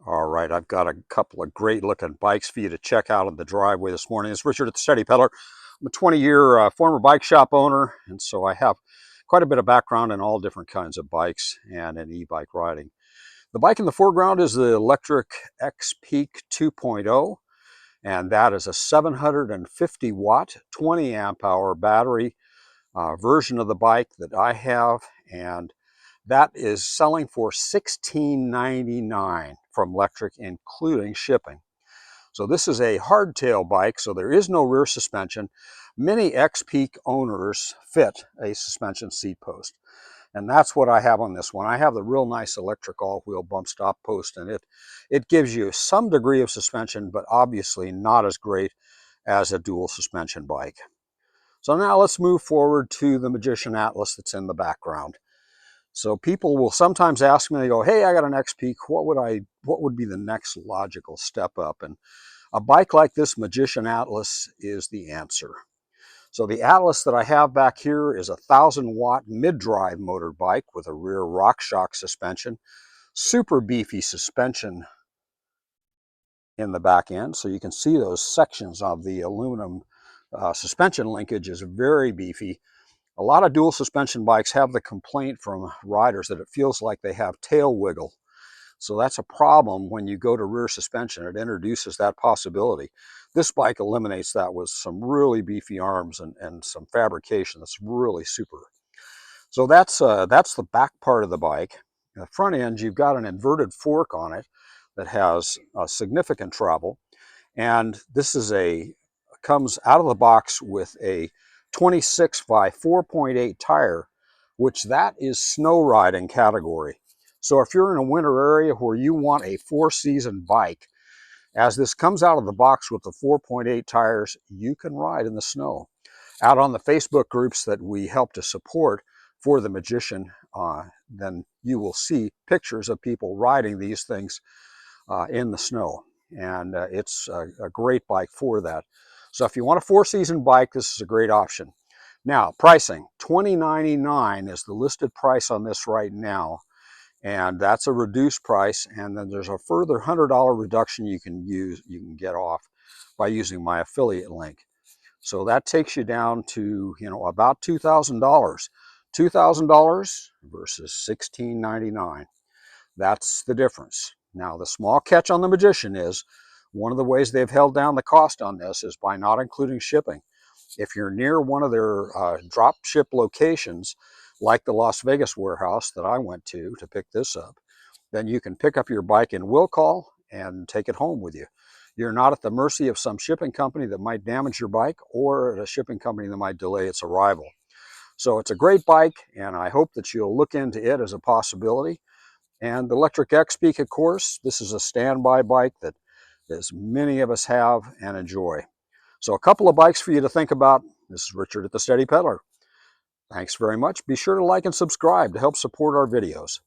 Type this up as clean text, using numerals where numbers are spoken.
All right, I've got a couple of great looking bikes for you to check out on the driveway this morning. It's Richard at the Steady Peddler. I'm a 20-year former bike shop owner, and so I have quite a bit of background in all different kinds of bikes and in e-bike riding. The bike in the foreground is the Lectric XPeak 2.0, and that is a 750 watt, 20 amp hour battery version of the bike that I have, and that is selling for $16.99 from Lectric, including shipping. So this is a hardtail bike, so there is no rear suspension. Many XPeak owners fit a suspension seat post, and that's what I have on this one. I have the real nice electric all-wheel bump stop post, and it gives you some degree of suspension, but obviously not as great as a dual suspension bike. So now let's move forward to the Magician Atlas that's in the background. So people will sometimes ask me, they go, hey, I got an XPeak, what would be the next logical step up? And a bike like this Magician Atlas is the answer. So the Atlas that I have back here is a 1,000-watt mid-drive motor bike with a rear RockShox suspension, super beefy suspension in the back end. So you can see those sections of the aluminum suspension linkage is very beefy. A lot of dual suspension bikes have the complaint from riders that it feels like they have tail wiggle. So that's a problem when you go to rear suspension. It introduces that possibility. This bike eliminates that with some really beefy arms and some fabrication that's really super. So that's the back part of the bike. In the front end, you've got an inverted fork on it that has significant travel. And this is comes out of the box with a 26 by 4.8 tire, which that is snow riding category. So if you're in a winter area where you want a 4-season bike, as this comes out of the box with the 4.8 tires, you can ride in the snow. Out on the Facebook groups that we help to support for the Magician, then you will see pictures of people riding these things in the snow. And it's a great bike for that. So if you want a 4-season bike, this is a great option. Now, pricing, $20.99 is the listed price on this right now, and that's a reduced price. And then there's a further $100 reduction you can get off by using my affiliate link. So that takes you down to about $2,000, $2,000 versus $16.99. That's the difference. Now, the small catch on the Magician is one of the ways they've held down the cost on this is by not including shipping. If you're near one of their drop ship locations, like the Las Vegas warehouse that I went to pick this up, then you can pick up your bike in will call and take it home with you. You're not at the mercy of some shipping company that might damage your bike or a shipping company that might delay its arrival. So it's a great bike, and I hope that you'll look into it as a possibility. And the Lectric XPeak, of course, this is a standby bike that as many of us have and enjoy. So a couple of bikes for you to think about. This is Richard at the Steady Peddler. Thanks very much. Be sure to like and subscribe to help support our videos.